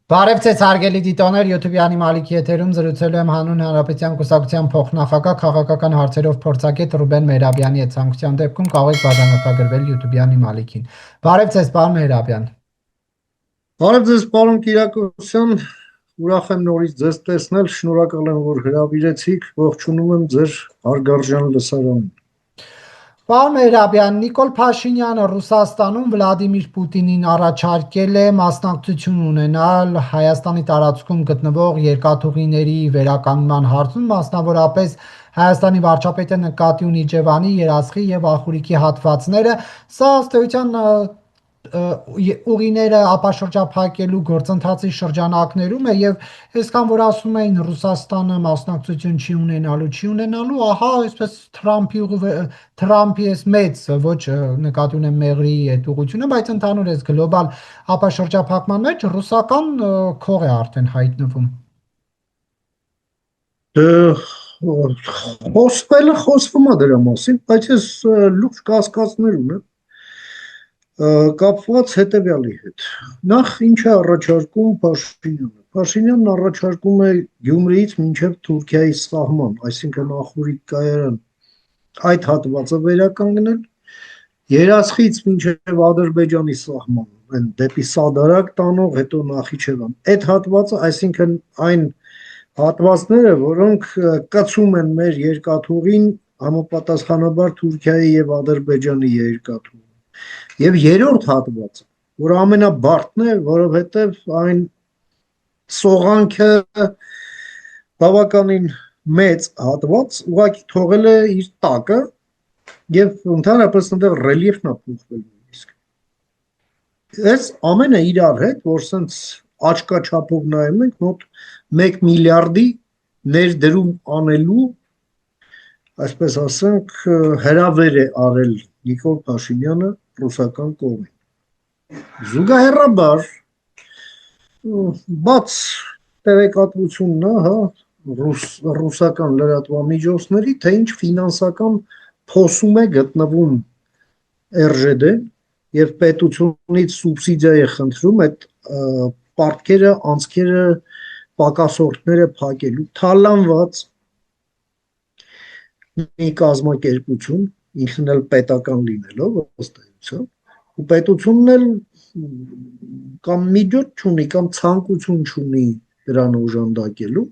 Բարև ձեզ հարգելի դիտողներ, YouTube-յանի Մալիքի եթերում զրուցելու եմ Հանուն Հանրապետության կուսակցության փոխնախագահ քաղաքական հարցերով փորձագետ Ռուբեն Մեհրաբյանի հետ։ Ցանկության դեպքում կարող եք բաժանորդագրվել YouTube-յանի Մալիքին։ Բարև ձեզ, պարոն Մեհրաբյան։ Բարև ձեզ, պարոն Կիրակոսյան, ուրախ եմ նորից ձեզ տեսնել, շնորհակալ եմ, որ հրավիրեցիք, ողջունում եմ ձեր հարգարժան լսարանին։ Պարոն Մեհրաբյան, Նիկոլ Փաշինյանը Ռուսաստանում Վլադիմիր Պուտինին առաջարկել է մասնակցություն ունենալ Հայաստանի տարածքում գտնվող երկաթուղիների վերականգնման հարցում, մասնավորապես Հայաստանի վարչապետը նկատի ունի Իջևանի, Երասխի եւ Ախուրիկի հատվածները, սա ըստ էության ուղիները ապաշրջափակելու գործընթացի շրջանակներում է եւ այսքան որ ասում էին Ռուսաստանը մասնակցություն չի ունենալու, ահա այսպես Թրամփի էս մեծ ոչ նկատի ունեմ Մեղրի այդ ուղությունը, բայց ընդհանուր էս գլոբալ ապաշրջափակման մեջ ռուսական քող է արդեն հայտնվում։ Խոսվում է դրա մասին, բայց ես լուրջ կասկածներ ունեմ կապված հետևյալի հետ։ Նախ ինչ է առաջարկում Փաշինյանը։ Փաշինյանն առաջարկում է Գյումրիից մինչև Թուրքիայի սահման, այսինքն Ախուրիկ կայարան, այդ հատվածը վերականգնել, Երասխից մինչև Ադրբեջանի սահման, այն դեպի Սադարակ տանող, հետո Նախիջևան։ Այդ հատվածը, այսինքն այն հատվածները, որոնք կցում են մեր երկաթուղին համապատասխանաբար Թուրքիայի եւ Ադրբեջանի երկաթուղին։ Եվ երրորդ հատվածը, որ ամենաբարդն է, որովհետև այն սողանքը բավականին մեծ հատված, ուղղակի թողել է իր տակը եւ ընդհանրապես այնտեղ ռելիեֆն է փոխվել նույնիսկ։ Այս ամենը իրար հետ, որ սենց աչքաչափով նայում ենք, մոտ 1 միլիարդի ներդրում անելու, այսպես ասենք, հրավեր է արել Նիկոլ Փաշինյանը ռուսական կողմին։ Զուգահեռաբար բաց տեղեկատվությունն է, հա, ռուսական լրատվամիջոցների, թե ինչ ֆինանսական փոսում է գտնվում ՌԺԴ-ն եւ պետությունից սուբսիդիա է խնդրում այդ պարտքերը, անցքերը, պակասորտները փակելու թալանված մի կազմակերպություն, ինքն էլ պետական լինելով ըստ էության, ու պետությունն էլ կամ միջոց չունի, կամ ցանկություն չունի դրան օժանդակելու,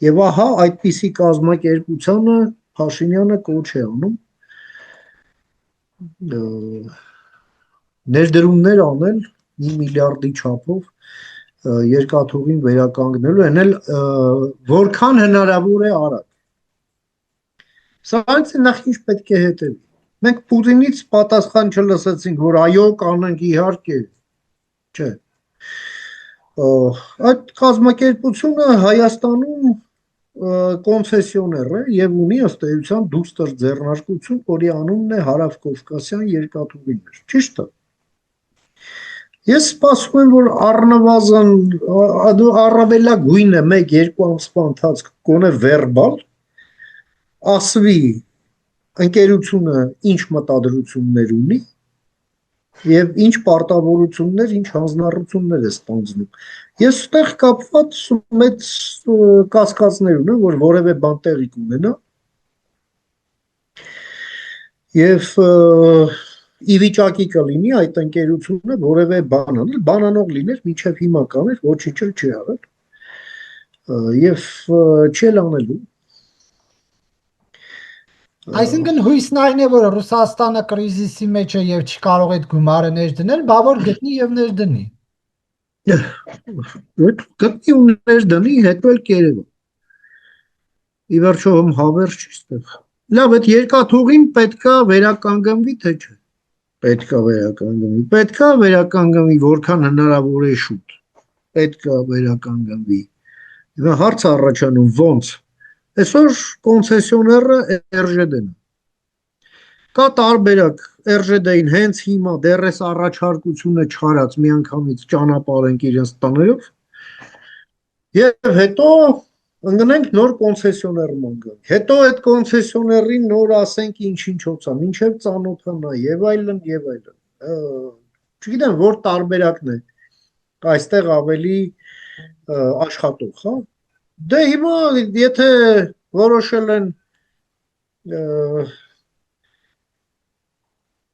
եւ ահա այդպիսի կազմակերպությանը Փաշինյանը կոչ է անում ներդրումներ անել 1 միլիարդի չափով երկաթուղին վերականգնելու, այն էլ որքան հնարավոր է արագ։ Սրանից նախ ինչ պետք է հետևի։ Մենք Պուտինից պատասխան չլսեցինք, որ այո, կանենք իհարկե, չէ։ Այդ կազմակերպությունը Հայաստանում կոնցեսիոներ է եւ ունի ըստ էության դուստր ձեռնարկություն, որի անունն է Հարավկովկասյան երկաթուղիներ, ճիշտ է։ Ես սպասում եմ, որ առնվազն առավելագույնը 1-2 ամսվա ընթացքում գոնե վերբալ ասվի ընկերությունը ինչ մտադրություններ ունի եւ ինչ պարտավորություններ, ինչ հանձնառություններ է ստանձնում։ Ես այդտեղ կապված մեծ կասկածներ ունեմ, որ որևէ բան տեղի կունենա եւ ի վիճակի կլինի այդ ընկերությունը որևէ բան անել, բանանող լիներ, մինչև հիմա կաներ, ոչինչ չի արել եւ չել անելու։ Այսինքն հույսն այն է, որ Ռուսաստանը կրիզիսի մեջ է եւ չկարող այդ գումարը ներդնել, բա որ գտնի եւ ներդնի։ Գտնի ու ներդնի, հետո էլ կերևա։ Ի վերջո հավերժ չի ստեղ։ Լավ, այդ երկաթուղին պետքա վերականգնվի, թե չէ։ Պետքա վերականգնվի։ Պետքա վերականգնվի որքան հնարավոր է շուտ։ Պետքա վերականգնվի։ Հիմա հարց առաջանում ո՞նց։ Այսօր կոնցեսիոները ՌԺԴ-ն է։ Կա տարբերակ ՌԺԴ-ին հենց հիմա դեռ էս առաջարկությունը չարած միանգամից ճանապարհենք իրենց տներով եւ հետո ընկնենք նոր կոնցեսիոներման գանք։ Հետո այդ կոնցեսիոներին նոր ասենք ինչ-ինչոց է, մինչև ծանոթանա եւ այլն եւ այլն։ Չգիտեմ որ տարբերակն է այստեղ ավելի աշխատող, հա։ Դե հիմա եթե որոշել են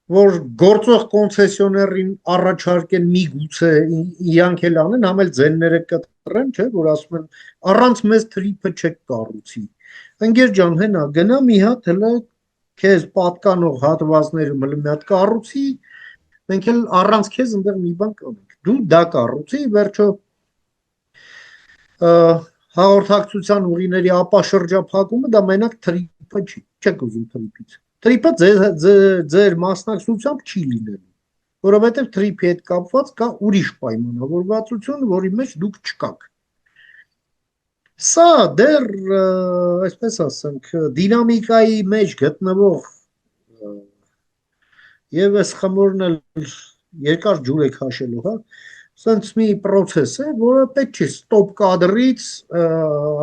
որ գործող կոնցեսիոներին առաջարկեն միգուցե իրանք էլ անեն, համ էլ ձենները կտրեն, չէ, որ ասում են առանց մեզ թրիփը չեք կառուցի։ Ընկեր ջան, հենա գնա մի հատ հələ քեզ պատկանող հատվածներում հələ մի հատ կառուցի, մենք էլ առանց քեզ այնտեղ մի բան կանենք։ Դու դա կառուցի, վերջո հաղորդակցության ուղիների ապաշրջափակումը դա մենակ թրիփը չի, չեք ուզում թրիփից։ Թրիփը ձեր մասնակցությամբ չի լինելու, որովհետև թրիփի հետ կապված կա ուրիշ պայմանավորվածություն, որի մեջ դուք չկաք։ Սա դեռ, այսպես ասենք, դինամիկայի մեջ գտնվող եւ այս խմորն էլ երկար ջուր է քաշելու, հա, սենց մի process է, որը պետք չի ստոպ կադրից,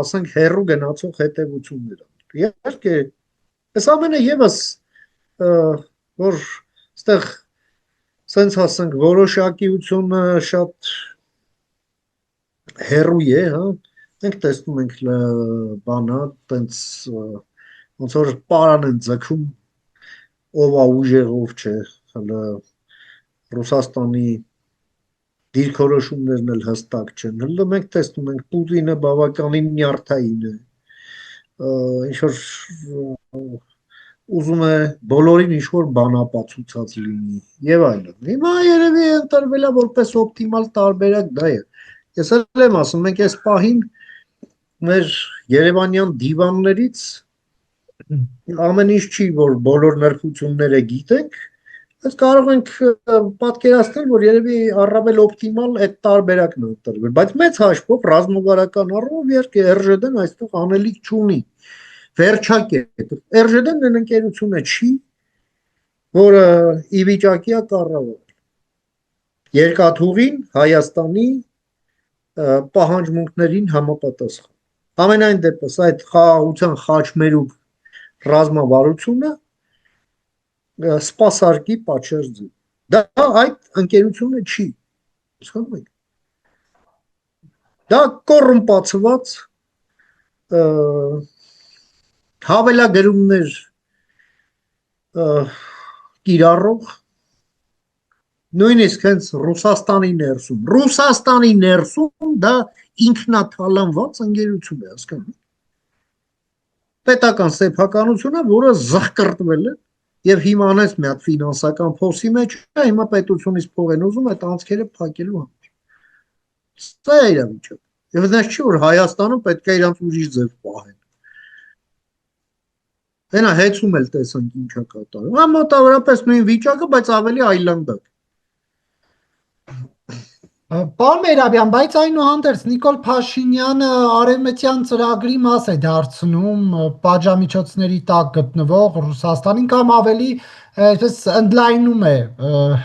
ասենք, հեռու գնացող հետևություններ։ Իհարկե, այս ամենը եւս որ այստեղ սենց ասենք որոշակիությունը շատ հեռու է, հա, մենք տեսնում ենք բանա, տենց ոնց որ պարան են ձգում, ով է ուժեղով չէ, հələ Ռուսաստանի դիրքորոշումներն էլ հստակ չեն։ Հələ մենք տեսնում ենք Պուտինը բավականին նյարդային է, ինչ որ ուզում է բոլորին ինչ-որ բան ապացուցած լինի եւ այլն։ Հիմա երևի ընտրվել է որպես օպտիմալ տարբերակ դա է։ Ես էլ եմ ասում, մենք այս պահին մեր Երևանյան դիվաններից ամեն ինչ չի, որ բոլոր նրբությունները գիտենք, բայց կարող ենք պատկերացնել, որ երևի առավել օպտիմալ այդ տարբերակն է ընտրվել, բայց մեծ հաշվով ռազմավարական առումով իհարկե ՌԺԴ-ն այստեղ անելիք չունի։ Վերջակետ ՌԺԴ-ն այն ընկերությունը չի, որը ի վիճակի է կառավարել երկաթուղին Հայաստանի պահանջմունքներին համապատասխան։ Ամենայն դեպս այդ խաղաղության խաչմերուկ ռազմավարությունը սպասարկի պատշաճ ձև։ Դա այդ ընկերությունը չի։ Դա կոռումպացված հավելագրումներ կիրառող նույնիսկ հենց Ռուսաստանի ներսում դա ինքնաթալանված ընկերություն է, հասկանում։ Պետական սեփականությունը, որը զղկրտվել է եւ հիմա անես մի հատ ֆինանսական փոսի մեջ է, հիմա պետությունից փող են ուզում այդ անցքերը փակելու համար։ Սա է իրավիճակը։ Եվ դա չի որ Հայաստանում պետք է իրանց ուրիշ ձև պահեն։ Հենա հեծում էլ տեսանք ինչա կատարում։ Հա մոտավորապես նույն վիճակը, բայց ավելի այլանդակ։ Պարոն Մերաբյան, բայց այնուհանդերձ Նիկոլ Փաշինյանը արևմտյան ծրագրի մաս է դարձնում պատժամիջոցների տակ գտնվող Ռուսաստանին կամ ավելի այսպես ընդլայնում է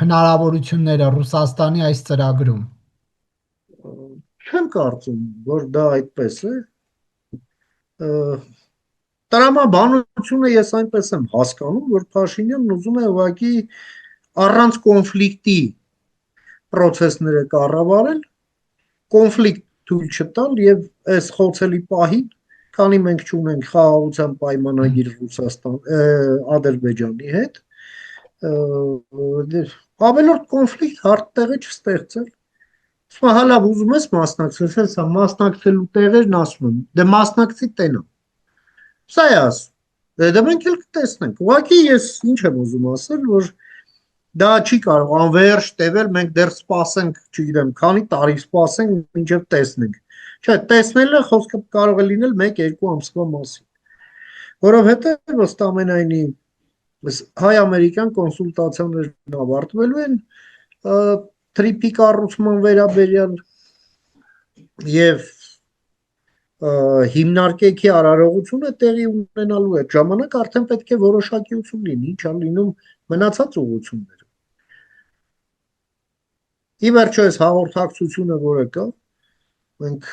հնարավորությունները Ռուսաստանի այս ծրագրում։ Չեմ կարծում, որ դա այդպես է։ Տրամաբանությունը ես այնպես եմ հասկանում, որ Փաշինյանն ուզում է ուղղակի առանց կոնֆլիկտի process-ները կառավարել, կոնֆլիկտ թույլ չտալ եւ այս խոցելի պահին, քանի մենք չունենք խաղաղության պայմանագիր Ադրբեջանի հետ, ավելորդ կոնֆլիկտ հարթ տեղը չստեղծել։ Սա հալավ ուզում ես մասնակցել, սա մասնակցելու տեղերն ասում եմ, դե մասնակցի տենա։ Սա է ասում։ Դե մենք էլ կտեսնենք։ Ուղղակի ես ինչ եմ ուզում ասել, որ դա չի կարող անվերջ տևել, մենք դեռ սպասենք, չգիտեմ, քանի տարի սպասենք, մինչև տեսնենք։ Չէ, տեսնելը խոսքը կարող է լինել 1-2 ամսվա մասին։ Որովհետև ըստ ամենայնի հայ-ամերիկյան կոնսուլտացիաներն ավարտվելու են թրիփի կառուցման վերաբերյալ եւ հիմնարկեքի արարողությունը տեղի ունենալու է։ Ժամանակ արդեն պետք է որոշակիություն լինի, ինչա լինում մնացած ուղղությունները։ Ի վերջո այս հաղորդակցությունը, որը կա, մենք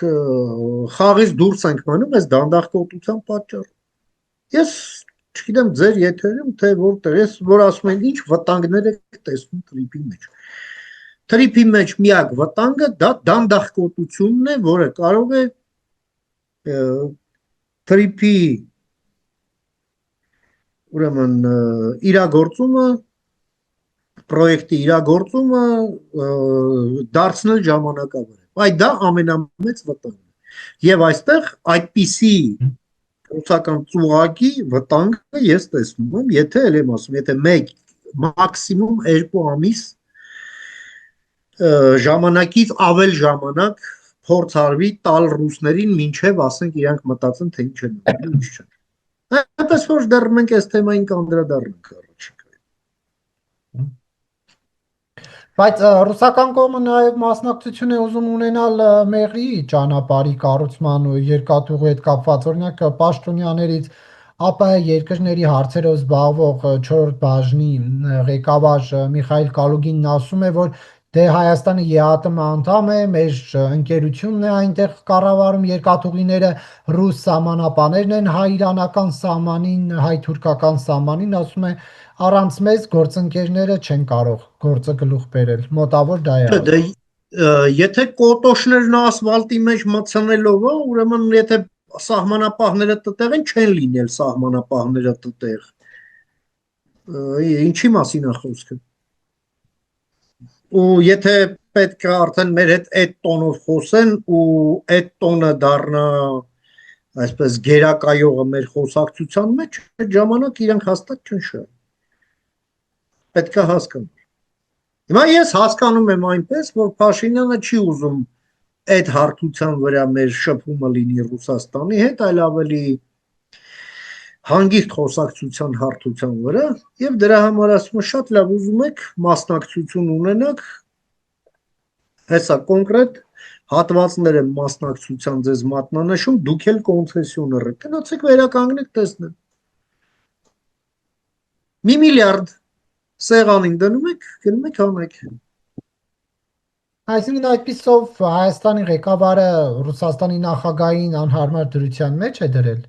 խաղից դուրս ենք մնում այս դանդաղկոտության պատճառով։ Ես չգիտեմ ձեր եթերում թե որտեղ, ես որ ասում են ինչ վտանգներ եք տեսնում թրիփի մեջ։ Թրիփի մեջ միակ վտանգը դա դանդաղկոտությունն է, որը կարող է թրիփի ուրեմն իրագործումը պրոյեկտի իրագործումը դարձնել ժամանակավոր։ Այդ դա ամենամեծ վտանգն է։ Եվ այստեղ այդպիսի ռուսական ծուղակի վտանգը ես տեսնում եմ, եթե ել եմ ասում, եթե մեկ մաքսիմում 2 ամիս ժամանակից ավել ժամանակ փորձ արվի տալ ռուսներին, մինչև ասենք իրանք մտածեն, թե ինչ են անում, ինչ չեն։ Այնպես որ դեռ մենք այս թեմային կանդրադառնանք առաջիկայում։ Բայց ռուսական կողմը նաև մասնակցություն է ուզում ունենալ մեղրի ճանապարհի կառուցման ու երկաթուղու հետ կապված, օրինակ Պաշտոնյաներից ԱՊՀ երկրների հարցերով զբաղվող 4-րդ բաժնի ղեկավար Միխայել Կալուգինն ասում է, որ դե Հայաստանը ԵԱՏՄ անդամ է, մեր ընկերությունն է այնտեղ կառավարում երկաթուղիները, ռուս սահմանապաներն են հայ-իրանական սահմանին, հայ-թուրքական սահմանին, ասում է առանց մեզ գործընկերները չեն կարող գործը գլուխ բերել, մոտավոր դա է։ Դե եթե կոտոշներն ասֆալտի մեջ մտցնելով, ուրեմն եթե սահմանապահները տտեղ են, չեն լինել սահմանապահները տտեղ։ Ինչի մասին է խոսքը։ Ու եթե պետք է արդեն մեր հետ այդ տոնով խոսեն ու այդ տոնը դառնա այսպես գերակայողը մեր խոսակցության մեջ, այդ ժամանակ իրանք հաստատ չնշան։ Պետք է հասկանալ։ Հիմա ես հասկանում եմ այնպես, որ Փաշինյանը չի ուզում այդ հարթության վրա մեր շփումը լինի Ռուսաստանի հետ, այլ ավելի հանգիստ խոսակցության հարթության վրա, եւ դրա համար ասում եմ շատ լավ ուզում եք մասնակցություն ունենաք, հեսա կոնկրետ հատվածները մասնակցության ձեզ մատնանշում, դուք էլ կոնցեսիոներ եք, գնացեք վերականգնեք տեսնեք։ 1 միլիարդ սեղանին դնում եք, գնում եք անեք։ Այսինքն այդպիսով Հայաստանի ղեկավարը Ռուսաստանի նախագահին անհարմար դրության մեջ է դրել։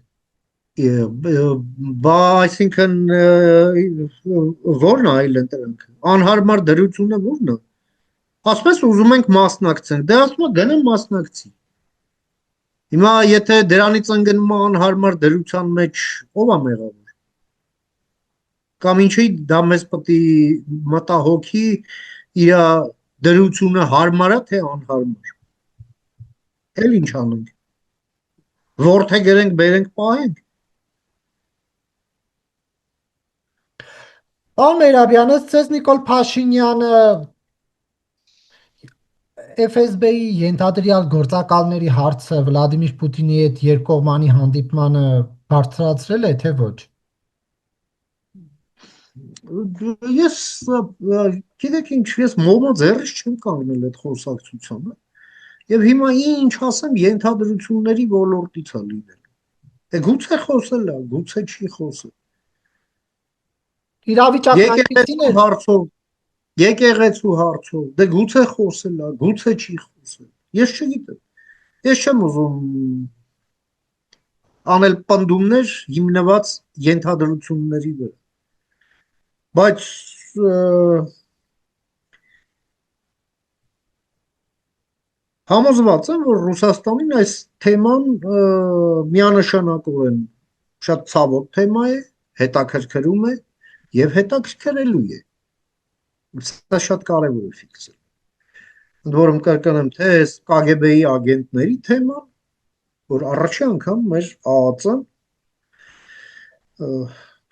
Բա այսինքն ո՞րն է այլ ընտրանք։ Անհարմար դրությունը ո՞րն է։ Ասես ուզում ենք մասնակցենք, դե ասում եմ գնեմ մասնակցի։ Հիմա եթե դրանից ընկնում է անհարմար դրության մեջ, ով է մեղավոր։ Կամ ինչի դա մեզ պետք է մտահոգի իր դրությունը հարմար է թե անհարմար։ Էլ ինչ անենք։ Որդեգրենք, բերենք, պահենք։ Պարոն Մերաբյան, ըստ ձեզ Նիկոլ Փաշինյանը FSB-ի ենթադրյալ գործակալների հարցը Վլադիմիր Պուտինի հետ երկկողմանի հանդիպմանը բարձրացրել է, թե ոչ։ Ես գիտեք ինչ, ես մոմո ձեռից չեմ կանգնել այդ խոսակցությանը եւ հիմա ինչ ասեմ ենթադրությունների ոլորտից է լինել։ Գուցե խոսել է, գուցե չի խոսել։ Իրավիճակն այնպեսին է հարցով, եկեղեցու հարցով, դե գուցե խոսել է, գուցե չի խոսել։ Ես չգիտեմ։ Ես չեմ ուզում անել պնդումներ հիմնված ենթադրությունների վրա։ Բայց համոզված եմ, որ Ռուսաստանին այս թեման միանշանակորեն շատ ցավոտ թեմա է, հետաքրքրում է եւ հետաքրքրելու է։ Սա շատ կարևոր է ֆիքսել։ Ընդ որում կրկնեմ, թե այս KGB-ի ագենտների թեման, որ առաջի անգամ մեր ԱԱԾ-ն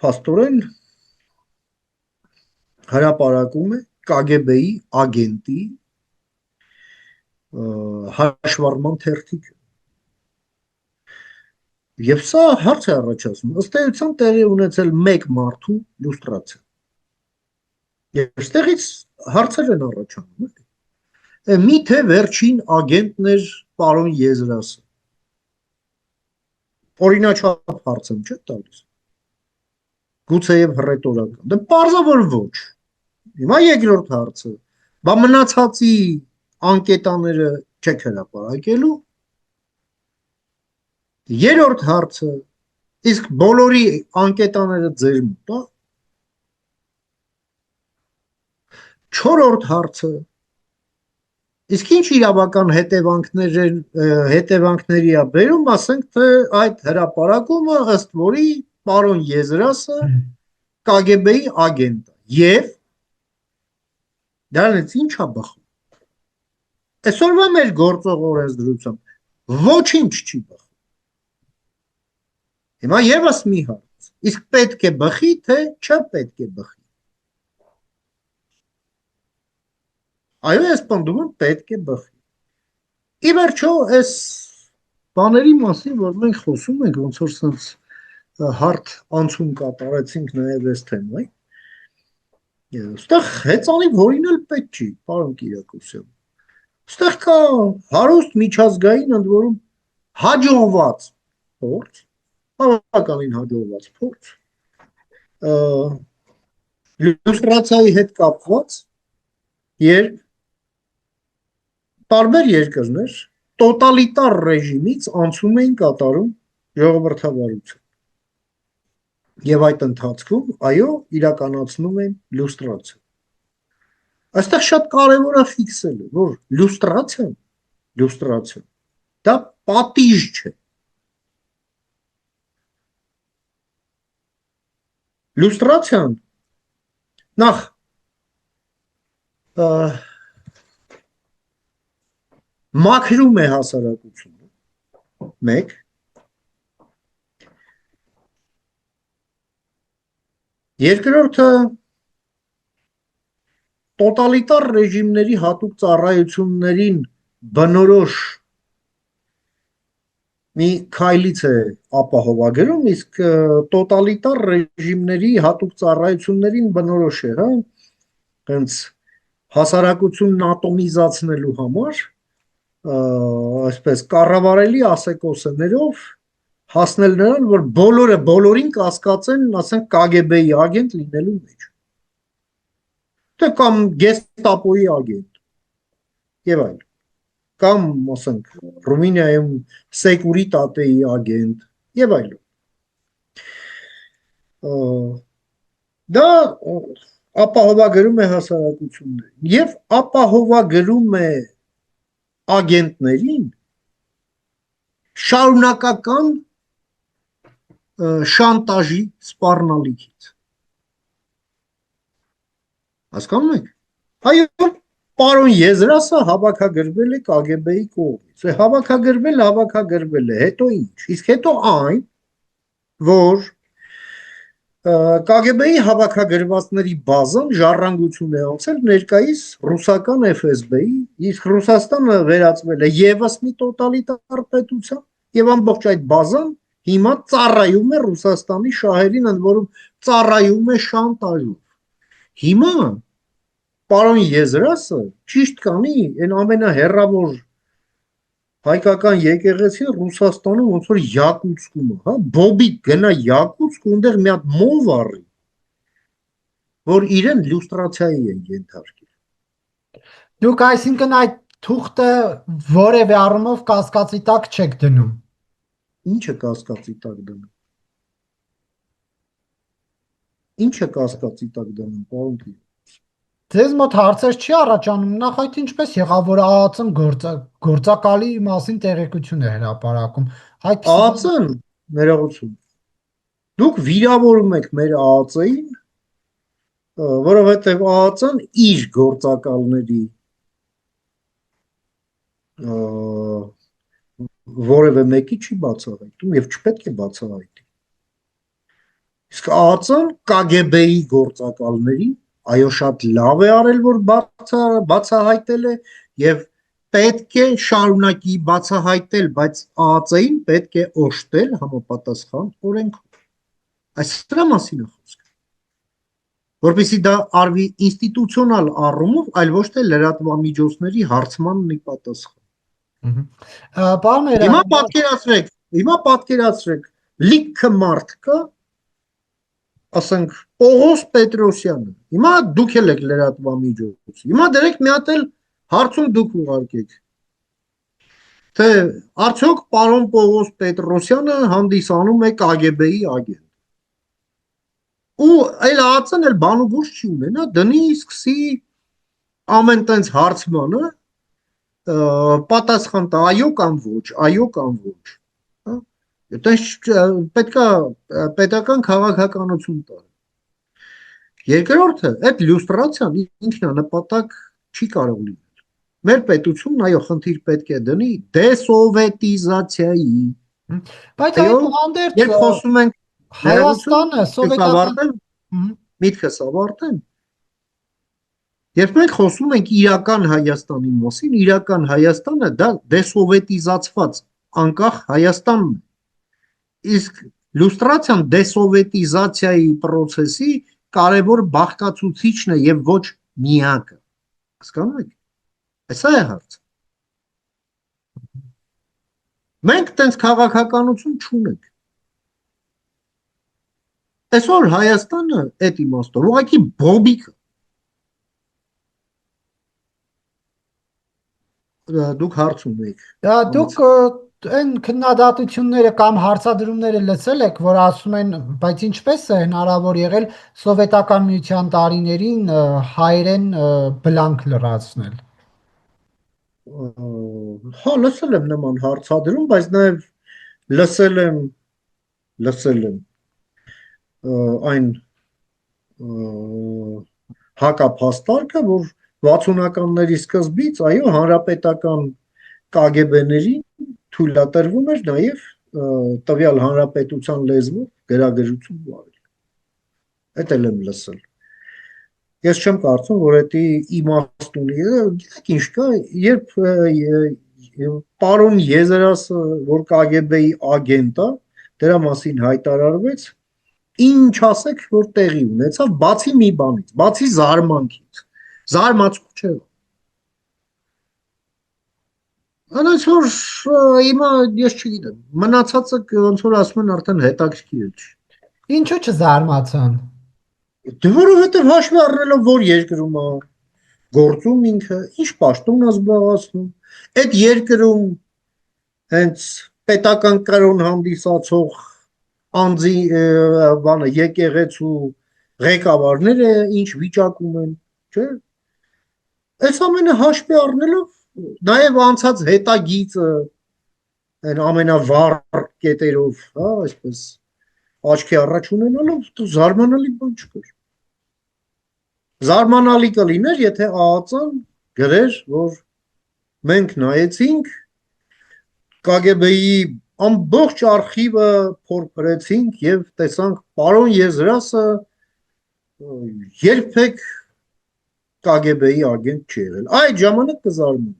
փաստորեն հրապարակում է KGB-ի ագենտի հաշվառման թերթիկը։ Եվ սա հարց է առաջացնում, ըստ էության տեղի ունեցել մեկ մարդու լյուստրացիա։ Եվ ստեղից հարցեր են առաջանում, էլի։ Միթե վերջին ագենտն էր պարոն Եզրասը։ Օրինաչափ հարց եմ չէ՞ տալիս։ Գուցեև հռետորական։ Դե պարզա որ ոչ։ Հիմա երկրորդ հարցը։ Բա մնացածի անկետաները չեք հրապարակելու։ Երրորդ հարցը, իսկ բոլորի անկետաները ձեր մոտ է։ Չորրորդ հարցը, Իսկ ինչ իրավական հետևանքների է բերում, ասենք թե այդ հրապարակումը ըստ որի պարոն Եզրասը KGB-ի ագենտ է եւ դրանից ինչ է բխում։ Այսօրվա մեր գործող օրենսդրությամբ ոչինչ չի բխում։ Հիմա եւս մի հարց. իսկ պետք է բխի, թե չպետք է բխի։ Այո, ես պնդում եմ պետք է բխի։ Ի վերջո, այս բաների մասին, որ մենք խոսում ենք, ոնց որ սենց հարթ անցում կատարեցինք նաև այս թեմային, այստեղ հեծանիվ հորինել պետք չի, պարոն Կիրակոսյան։ Այստեղ կա հարուստ միջազգային, ընդ որում հաջողված փորձ, բավականին հաջողված փորձ, լյուստրացիայի հետ կապված, երբ տարբեր երկրներ տոտալիտար ռեժիմից անցում էին կատարում ժողովրդավարություն։ Եվ այդ ընթացքում, այո, իրականացնում են լյուստրացիա։ Այստեղ շատ կարևոր է ֆիքսելը, որ լյուստրացիան, դա պատիժ չէ։ Լյուստրացիան նախ մաքրում է հասարակությունը, մեկ, երկրորդը տոտալիտար ռեժիմների հատուկ ծառայություններին բնորոշ մի քայլից է ապահովագրում, իսկ տոտալիտար ռեժիմների հատուկ ծառայություններին բնորոշ է, հա, հենց հասարակությունն ատոմիզացնելու համար, այսպես կառավարելի ասեկոսներով հասնել նրան, որ բոլորը բոլորին կասկածեն, ասենք KGB-ի ագենտ լինելու մեջ։ Թե կամ գեստապոյի ագենտ եւ այլն, կամ ասենք Ռումինիայում Սեկուրիտատեի ագենտ եւ այլն։ Դա ապահովագրում է հասարակություններին եւ ապահովագրում է ագենտներին շարունակական շանտաժի սպառնալիքից։ Հասկանում եք։ Այո, պարոն Եզրասը հավաքագրվել է KGB-ի կողմից։ Հավաքագրվել է, հետո ինչ։ Իսկ հետո այն, որ KGB-ի հավաքագրվածների բազան ժառանգություն է անցել ներկայիս ռուսական FSB-ի, իսկ Ռուսաստանը վերածվել է եւս մի տոտալիտար պետության, եւ ամբողջ այդ բազան հիմա ծառայում է Ռուսաստանի շահերին, ընդ որում ծառայում է շանտաժով։ Հիմա պարոն Եզրասը ճիշտ կանի այն ամենահեռավոր հայկական եկեղեցին Ռուսաստանում ոնց որ Յակուտսկում, հա, բոբիկ գնա Յակուտսկ ու այնտեղ մի հատ մով առի, որ իրեն լյուստրացիայի են ենթարկել։ Դուք այսինքն այդ թուղթը որևէ առումով կասկածի տակ չեք դնում։ Ինչը կասկածի տակ դնում։ Ինչը կասկածի տակ դնում, պարոն Կիրակոսյան։ Ձեզ մոտ հարցեր չի առաջանում, նախ այդ ինչպես եղավ, որ ԱԱՑ-ն գործակալի մասին տեղեկություն է հրապարակում։ Այդ ԱԱՑ-ն ներողություն։ Դուք վիրավորում եք մեր ԱԱՑ-ին, որովհետև ԱԱՑ-ն իր գործակալների որևէ մեկի չի բացահայտում եւ չպետք է բացահայտի։ Իսկ ԱԱՑ-ն KGB-ի գործակալներին այո, շատ լավ է արել, որ բացահայտել է եւ պետք է շարունակի բացահայտել, բայց ԱԱՑ-ին պետք է օժտել համապատասխան օրենքով։ Այս դրա մասին է խոսքը։ Որպեսզի դա արվի ինստիտուցիոնալ առումով, այլ ոչ թե լրատվամիջոցների հարցմանն ի պատասխան։ Հիմա պատկերացրեք, լիքը մարդ կա, ասենք Պողոս Պետրոսյանը, հիմա դուք էլ եք լրատվամիջոց, հիմա դրեք մի հատ էլ հարցում դուք ուղարկեք, թե արդյոք պարոն Պողոս Պետրոսյանը հանդիսանում է KGB-ի ագենտ։ Ու այլ ԱԱՑ-ն էլ բան ու գործ չի ունենա, դնի սկսի ամեն տենց հարցմանը, պատասխան տա այո կամ ոչ, այո կամ ոչ։ Հա։ Այդպես պետքա պետական քաղաքականություն տա։ Երկրորդը, այդ լյուստրացիան ինքնանպատակ չի կարող լինել։ Մեր պետությունն այո խնդիր պետք է դնի դեսովետիզացիայի։ Բայց Այո, այդուհանդերձ երբ խոսում ենք Հայաստանը սովետական միտքս ավարտեմ, երբ մենք խոսում ենք իրական Հայաստանի մասին, իրական Հայաստանը դա դեսովետիզացված անկախ Հայաստանն է։ Իսկ լյուստրացիան դեսովետիզացիայի process-ի կարևոր բաղկացուցիչն է եւ ոչ միակը։ Հասկանում եք։ Այսա է հարցը։ Մենք տենց քաղաքականություն չունենք։ Այսօր Հայաստանը այդ իմաստով ուղղակի բոբիկ է։ Դուք հարցում եք։ դուք այն քննադատությունները կամ հարցադրումները լսել եք, որ ասում են, բայց ինչպես է հնարավոր եղել սովետական միության տարիներին հայերեն բլանք լրացնել։ Հա, լսել եմ նման հարցադրում, բայց նաև լսել եմ այն հակափաստարկը, որ 60-ականների սկզբից, այո, հանրապետական կագեբեներին թույլատրվում էր նաև տվյալ հանրապետության լեզվով գրագրություն վարել։ Այդ էլ եմ լսել։ Ես չեմ կարծում, որ դա իմաստ ունի։ Գիտեք ինչ կա, երբ պարոն Եզերասը, որ KGB-ի ագենտ է, դրա մասին հայտարարվեց, ինչ ասեք, որ տեղի ունեցավ, բացի մի բանից, բացի զարմանքից։ Զարմացող չէ։ Անց որ հիմա ես չգիտեմ, մնացածը ոնց որ ասում են արդեն հետաքրքիր չի։ Ինչու չզարմացան։ Դե որովհետև հաշվի առնելով որ երկրում է գործում ինքը, ինչ պաշտոն է զբաղեցնում, այդ երկրում հենց պետական կրոն հանդիսացող անձի բանը եկեղեցու ղեկավարները ինչ վիճակում են, չէ՞։ Այս ամենը հաշվի առնելով նաև անցած հետագիծը այն ամենավառ կետերով, հա, այսպես աչքի առաջ ունենալով զարմանալի բան չկար։ Զարմանալի կլիներ, եթե ԱԱԾ-ն գրեր, որ մենք նայեցինք KGB-ի ամբողջ արխիվը փորփրեցինք եւ տեսանք պարոն Եզրասը երբեք KGB-ի ագենտ չի եղել։ Այդ ժամանակ կզարմանայի։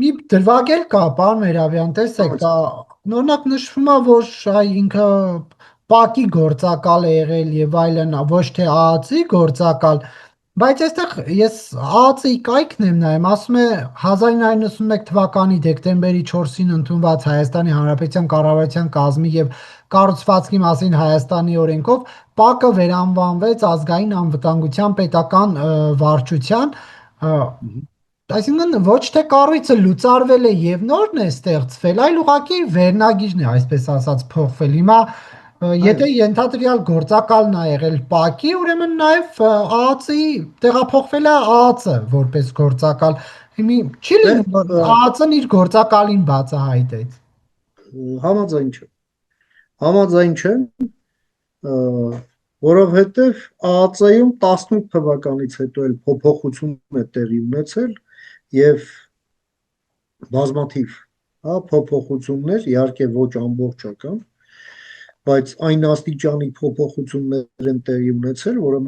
Մի դրվագել կա, պարոն Մերավյան, տեսեք, նորնակ նշվում է, որ ինքը ՊԱԿ-ի գործակալ է եղել եւ այլն, ոչ թե ԱԱԾ-ի գործակալ, բայց այստեղ ես ԱԱԾ-ի կայքն եմ նայում, ասում է 1991 թվականի դեկտեմբերի 4-ին ընդունված Հայաստանի Հանրապետության կառավարության կազմի եւ կառուցվածքի մասին Հայաստանի օրենքով ՊԱԿ-ը վերանվանվեց ազգային անվտանգության պետական վարչության, այսինքն ոչ թե կառույցը լուծարվել է եւ նորն է ստեղծվել, այլ ուղղակի վերնագիրն է, այսպես ասած, փոխվել։ Հիմա եթե ենթադրյալ գործակալն է եղել ՊԱԿ-ի, ուրեմն նաեւ ԱԱԾ-ի տեղափոխվել է ԱԱԾ որպես գործակալ։ Հիմա չի լինում, որ ԱԱԾ-ն իր գործակալին բացահայտեց։ Համաձայն չեմ, որովհետև ԱԱԾ-ում 18 թվականից հետո էլ փոփոխություն է տեղի ունեցել եւ բազմաթիվ փոփոխություններ, իհարկե ոչ ամբողջական, բայց այն աստիճանի փոփոխություններ են տեղի ունեցել, որոնք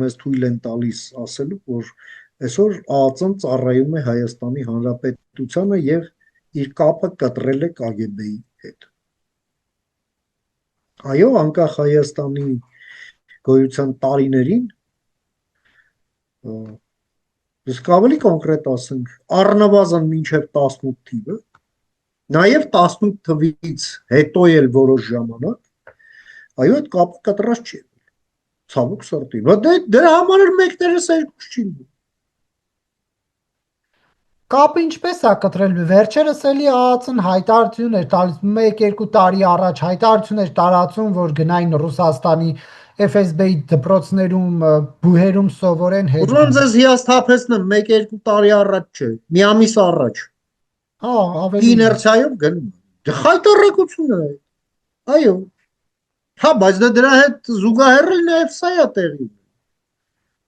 մեզ թույլ են տալիս ասելու, որ այսօր ԱԱԾ-ն ծառայում է Հայաստանի Հանրապետությանը եւ իր կապը կտրել է KGB-ի հետ։ Այո, անկախ Հայաստանի գոյության տարիներին, իսկ ավելի կոնկրետ ասենք, առնվազն մինչև 18 թիվը, նաև 18 թվից հետո էլ որոշ ժամանակ, այո, այդ կապը կտրած չի եղել, ցավոք սրտի, դրա համար էլ մեկներս երկուս չի լինում։ Կապը ինչպես է կտրել, վերջերս էլի ԱԱԾ-ն հայտարարություն էր տալիս 1-2 տարի առաջ հայտարարություն էր տարածում, որ գնային Ռուսաստանի FSB-ի դպրոցներում բուհերում սովորեն հետ։ Ուզում եմ ձեզ հիասթափեցնեմ 1-2 տարի առաջ չէ, մի ամիս առաջ։ Ավելի Իներցիայով գնում։ Դե խայտարակություն է։ Այո։ Հա, բայց դրա հետ զուգահեռ էլ նաև սա է տեղի։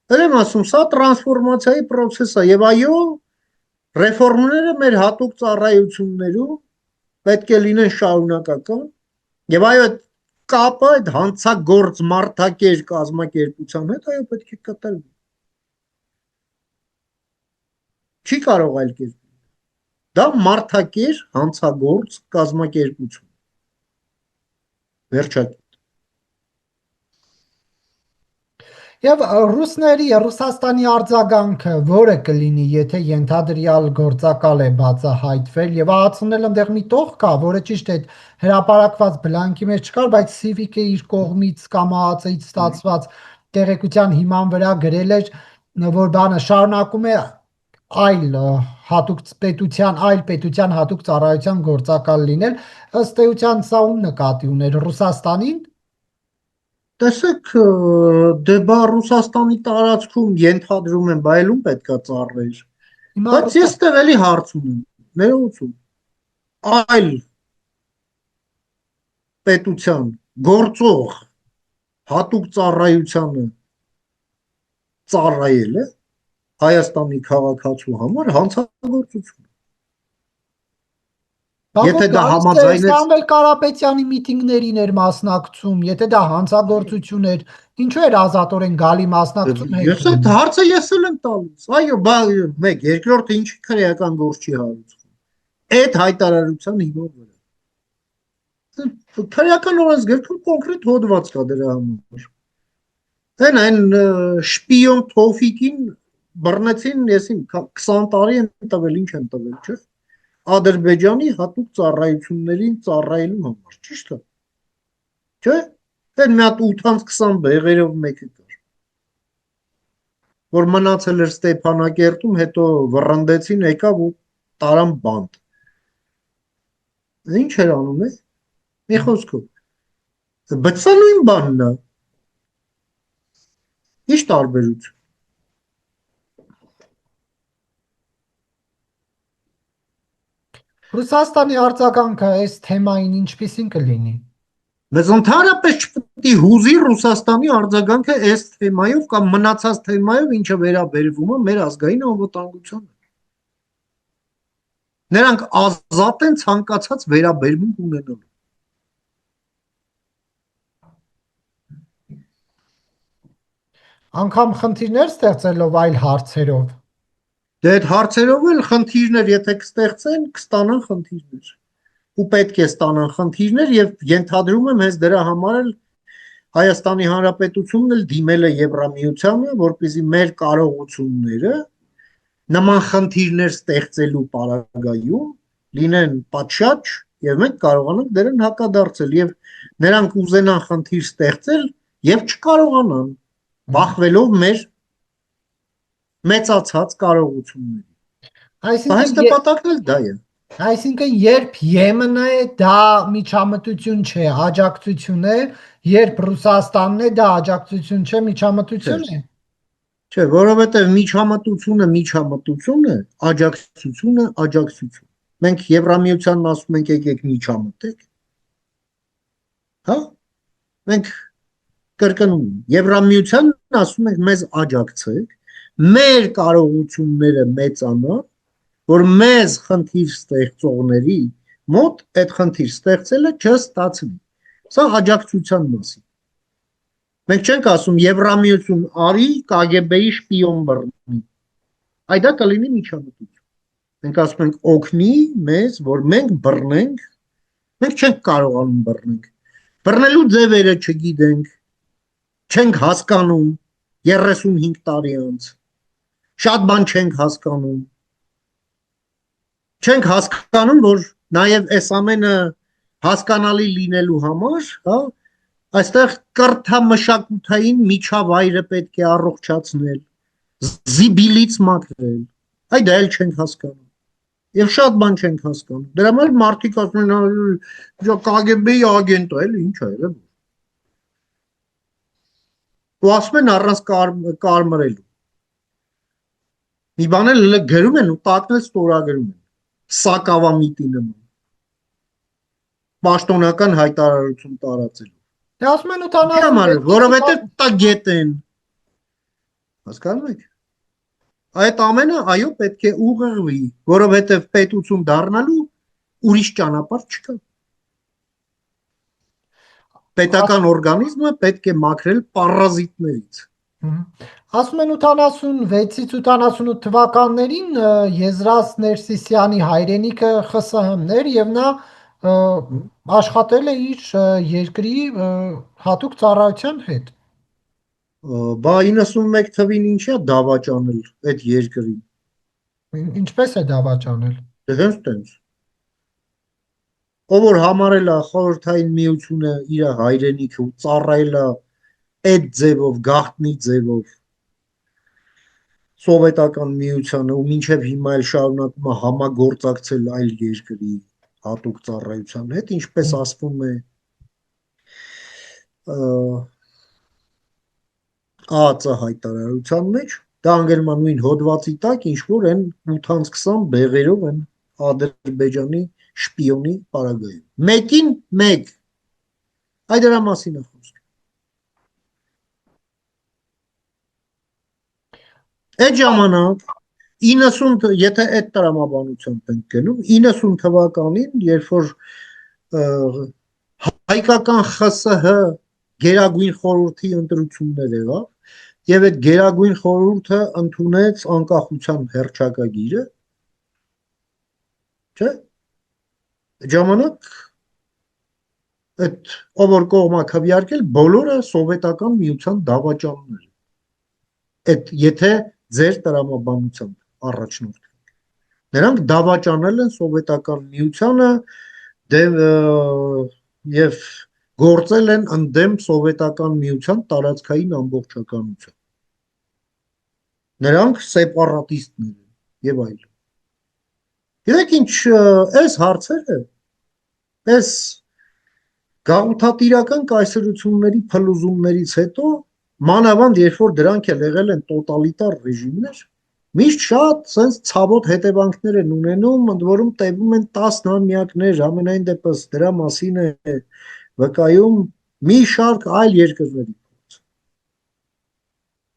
Եմ ասում, սա տրանսֆորմացիայի process է եւ այո, ռեֆորմները մեր հատուկ ծառայություններում պետք է լինեն շարունակական եւ այո, այդ կապը, այդ հանցագործ մարդակեր կազմակերպության հետ այո պետք է կատարվի։ Չի կարող այլ կերպ։ Դա մարդակեր հանցագործ կազմակերպություն։ Վերջակետ։ Եվ Ռուսաստանի արձագանքը որը կլինի, եթե ենթադրյալ գործակալ է բացահայտվել եւ ահացնել այնտեղ մի տող կա, որը ճիշտ է հրապարակված բլանկի մեջ չկար, բայց Civic-ը իր կողմից կամ ԱԱՑ-ից ստացված տեղեկության հիման վրա գրել էր, որ բանը շարունակում է այլ պետության հատուկ ծառայության գործակալ լինել, ըստ էության սա ում նկատի ուներ, Ռուսաստանին։ Տեսեք, դե բա Ռուսաստանի տարածքում ենթադրում են, բայելում պետքա ծառայեր։ Բայց ես դեռ էլի հարց ունեմ, ներողություն։ Այլ պետության գործող հատուկ ծառայությանը ծառայել է Հայաստանի քաղաքացու համար հանցագործություն։ Եթե դա համաձայնեց Սամվել Կարապետյանի միտինգներին էր մասնակցում, եթե դա հանցագործություն էր, ինչու էր ազատորեն գալի մասնակցում։ Ես այդ հարցը ես էլ եմ տալիս։ Այո, բա մեկ, երկրորդը ինչ քրեական գործ չի հարուցվում։ Այդ հայտարարության հիման վրա։ Քրեական օրենսգրքում կոնկրետ հոդված կա դրա համար։ Այն շպիոն Թոֆիկին բռնեցին, եսին 20 տարի են տվել, ինչ են տվել, չէ՞։ Ադրբեջանի հատուկ ծառայություններին ծառայելու համար, ճիշտ է։ Չէ՞։ Այն մի հատ 8-20 բեղերով մեկը կար։ Որ մնացել էր Ստեփանակերտում, հետո վռնդեցին, եկավ ու տարան բանտ։ Ինչ էր անում է։ Մի խոսքով։ Բայց սա նույն բանն է։ Ինչ տարբերություն։ Ռուսաստանի արձագանքը այս թեմային ինչպիսին կլինի։ Մեզ ընդհանրապես չպետք է հուզի Ռուսաստանի արձագանքը այս թեմայով կամ մնացած թեմայով, ինչը վերաբերվում է մեր ազգային անվտանգությանը։ Նրանք ազատ են ցանկացած վերաբերմունք ունենալու։ Անկամ խնդիրներ ստեղծելով այլ հարցերով։ Դե այդ հարցերով էլ խնդիրներ, եթե կստեղծեն, կստանան խնդիրներ։ Ու պետք է ստանան խնդիրներ եւ ենթադրում եմ հենց դրա համար էլ Հայաստանի Հանրապետությունն էլ դիմել է Եվրամիությանը, որպեսզի մեր կարողությունները նման խնդիրներ ստեղծելու պարագայում լինեն պատշաճ եւ մենք կարողանանք դրան հակադարձել եւ նրանք ուզենան խնդիր ստեղծել եւ չկարողանան բախվելով մեր մեծացած կարողությունների։ Այս նպատակն էլ դա է։ Այսինքն երբ Եմենը դա միջամտություն չէ, աջակցություն է, երբ Ռուսաստանն է դա աջակցություն չէ, միջամտություն է։ Չէ, որովհետև միջամտությունը, աջակցությունը, աջակցություն։ Մենք Եվրամիությանն ասում ենք եկեք միջամտեք։ Հա? Մենք կրկնում Եվրամիությանն ասում ենք մեզ աջակցեք, մեր կարողությունները մեծանան, որ մեզ խնդիր ստեղծողների մոտ այդ խնդիր ստեղծելը չստացվի։ Սա աջակցության մասին։ Մենք չենք ասում Եվրամիություն արի KGB-ի շպիոն բռնի։ Այ դա կլինի միջամտություն։ Մենք ասում ենք օգնի մեզ, որ մենք բռնենք, մենք չենք կարողանում բռնենք։ Բռնելու ձևերը չգիտենք, չենք հասկանում 35 տարի անց։ Շատ բան չենք հասկանում։ Չենք հասկանում, որ նաև այս ամենը հասկանալի լինելու համար, հա, այստեղ կրթամշակութային միջավայրը պետք է առողջացնել, զիբիլից մաքրել։ Այ դա էլ չենք հասկանում։ Եվ շատ բան չենք հասկանում։ Դրա համար մարդիկ ասում են KGB-ի ագենտ է, էլի ինչ է, էլի։ ու ասում են առանց կարմրելու։ Մի բան էլ գրում են ու տակն էլ ստորագրում են։ Սակավամիտի նման։ Պաշտոնական հայտարարություն տարածելու։ Դե ասում են Ինչի համար, 86-ից որովհետև տա գետ են։ Հասկանում եք։ Այդ ամենը այո պետք է ուղղվի, որովհետև պետություն դառնալու ուրիշ ճանապարհ չկա։ Պետական օրգանիզմը պետք է մաքրել պարազիտներից։ Ասում են 86-ից 88 թվականներին Եզրաս Ներսիսյանի հայրենիքը ԽՍՀՄ-ն էր եւ նա աշխատել է իր երկրի հատուկ ծառայության հետ։ Բա 91 թվին ինչա դավաճանել այդ երկրին։ Ինչպես է դավաճանել։ Դե հենց տենց։ Ով որ համարել է խորհրդային միությունը իր հայրենիքը ու ծառայել է այդ ձևով, գաղտնի ձևով սովետական միությանը ու մինչև հիմա էլ շարունակում է համագործակցել այլ երկրի հատուկ ծառայության հետ, ինչպես ասվում է ԱԱԾ հայտարարության մեջ, դա անգերմա նույն հոդվածի տակ ինչ որ են 8-20 բեղերով են Ադրբեջանի շպիոնի պարագայում։ Մեկին մեկ։ Այդ դրա մասին է խոսքը։ Այդ ժամանակ 90 եթե այդ տրամաբանությամբ ենք գնում 90 թվականին երբ որ հայկական ԽՍՀ գերագույն խորհրդի ընտրություններ եղավ եւ այդ գերագույն խորհուրդը ընդունեց անկախության հռչակագիրը չէ ժամանակ այդ ով որ կողմա քվեարկել բոլորը սովետական միության դավաճաններ այդ եթե ձեր տրամաբանությամբ առաջնորդ նրանք դավաճանել են սովետական միությանը եւ գործել են ընդդեմ սովետական միության տարածքային ամբողջականության նրանք սեպարատիստներ են եւ այլն Գիտեք ինչ այս հարցերը այս գաղութատիրական կայսրությունների փլուզումներից հետո մանավանդ երբ որ դրանք էլ եղել են տոտալիտար ռեժիմներ միշտ շատ sense ցավոտ հետևանքներ են ունենում ընդ որում տևում են 10 ամյակներ ամենայն դեպս դրա մասին է վկայում մի շարք այլ երկրների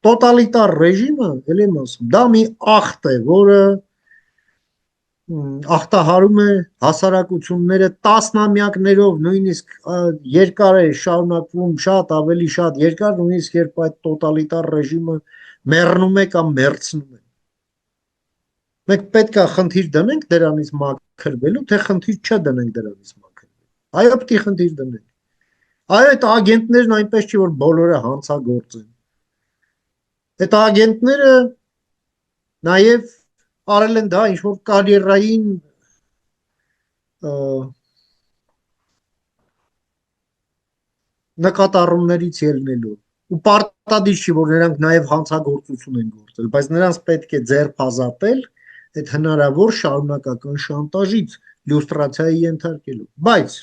տոտալիտար ռեժիմը ելի եմ ասում դա մի ախտ է որը ախտահարում է հասարակությունները տասնամյակներով նույնիսկ երկար է շարունակվում շատ ավելի շատ երկար նույնիսկ երբ այդ տոտալիտար ռեժիմը մեռնում է կամ մեռցնում է մենք պետք է խնդիր դնենք դրանից մաքրվելու թե խնդիր չդնենք դրանից մաքրվելու այո պետք է խնդիր դնենք այո այդ ագենտներն այնպես չի որ բոլորը հանցագործ են այդ ագենտները նաև արել են դա ինչ որ կարիերային նկատառումներից ելնելու ու պարտադիր չի որ նրանք նաև հանցագործություն են գործել բայց նրանց պետք է ձեռք ազատել այդ հնարավոր շարունակական շանտաժից լյուստրացիայի ենթարկելու բայց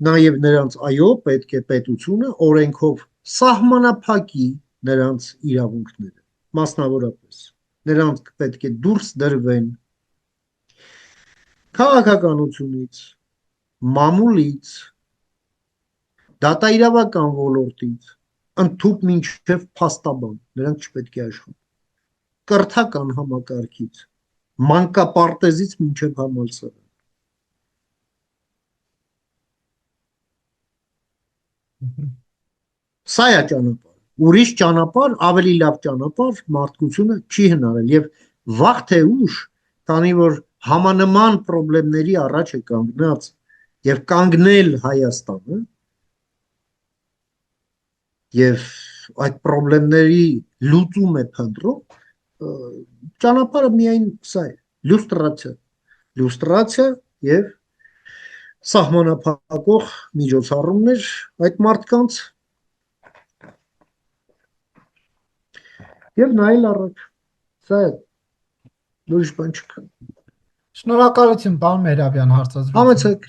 նաև նրանց այո պետք է պետությունը օրենքով սահմանափակի նրանց իրավունքները մասնավորապես նրանք պետք է դուրս դրվեն քաղաքականությունից մամուլից դատաիրավական ոլորտից ընդཐུպ մինչև փաստաբան նրանք չպետք է աշխատեն կրթական համակարգից մանկապարտեզից մինչև համալսարան սա է ճանապարհը ուրիշ ճանապարհ ավելի լավ ճանապարհ մարդկությունը չի հնարել եւ վաղ թե ուշ քանի որ համանման խնդիրների առաջ է կանգնած եւ կանգնել Հայաստանը եւ այդ խնդիրների լուծում է փնտրում ճանապարհը միայն սա է լյուստրացիա եւ սահմանափակող միջոցառումներ այդ մարդկանց եւ նայել առաջ սա է ուրիշ բան չկա Շնորհակալություն, պարոն Մերաբյան, հարցազրույցը։ Համեցեք